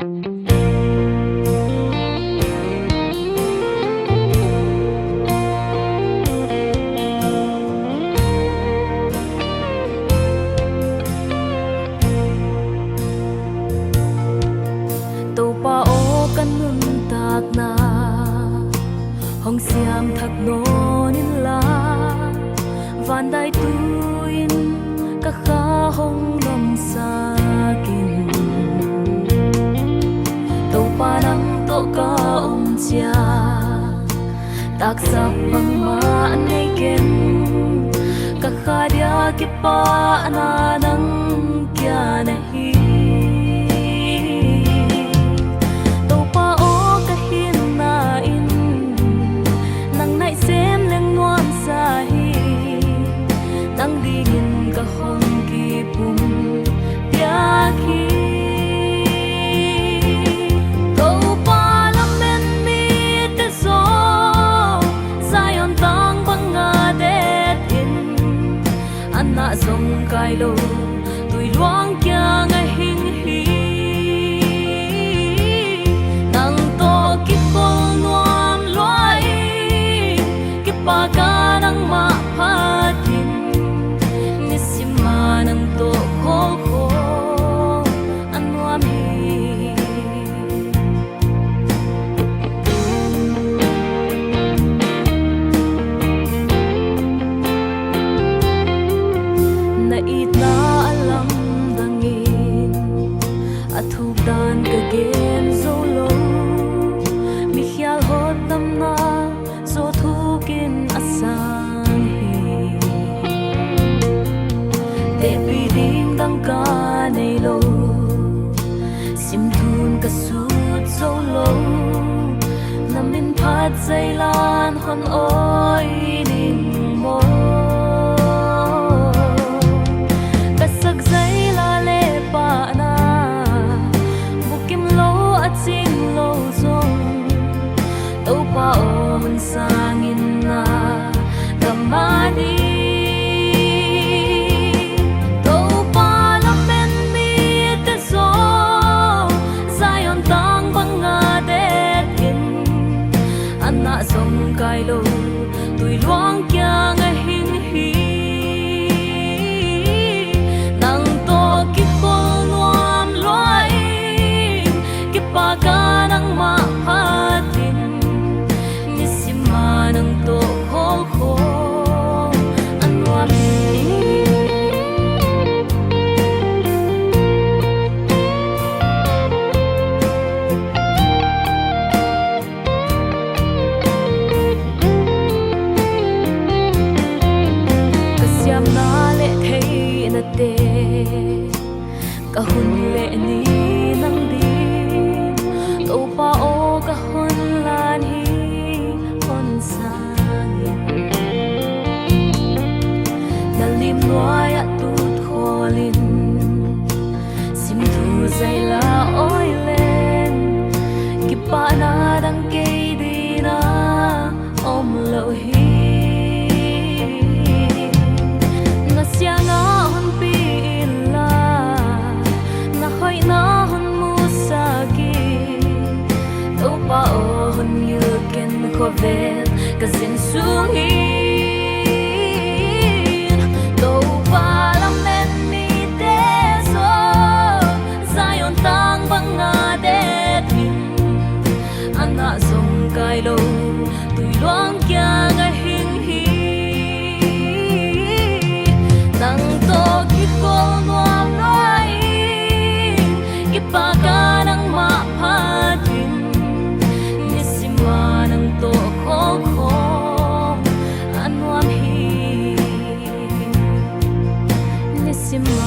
hong siam thak no nin la van dai tuin ka kha hong lom sa kin to pa nang to ka chia tak sap bang ma nei ken ka kha dia ki pa na nang kya nahi sông cài lô tùy loang kia ngày hình hi nang to ki kol nuam loai ki pa ka nang ma phatin nisima nang to kho kho anwam hi na alam dangin at hugdan kagem zolo mi khial hot nam na so thukin asang hi te piding dang ka nei lo sim thun ka sut zolo namin phat zai lan hon oi ning mo sangin na kamani to palamen mi te so Zion tang banga detin anna som kai lo tui luang kya nga hin hi nang to ki ko nuam loi ki pa ka nang ma hatin nang to kho kho anwa mi kasyam na le thei na te ka hun le ni nang di to pa o ka hun lan hi nuai a tut kholin sim thu zai la oi len ki pa na dang ke di na om lo hi na sia nga hon pi la na hoi na hon mu sa ki to pa o hon yu ken ko vel ka sin su hi kai lo tui luang kya nga hin hi nang to ki ko nuam noi ki pa ka nang ma phatin nisima nang to kho kho anwam hi nisima